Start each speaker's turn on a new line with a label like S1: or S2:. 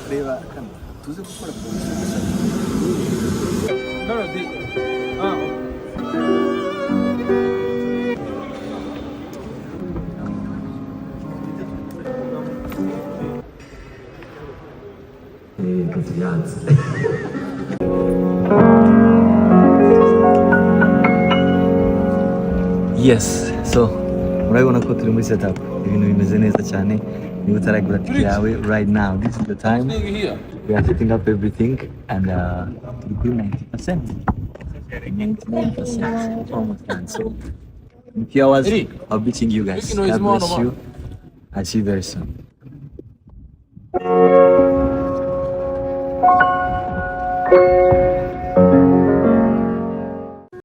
S1: reba kano tuze gukora production Yes, so murabona ko turi muri setup, ibintu bimeze neza cyane. Niba utaragura tike yawe right now, this is the time. We are setting up everything and turi kuri 90%. 99% almost done. So in a few hours I'll be seeing you guys. God bless you. I'll see you very soon.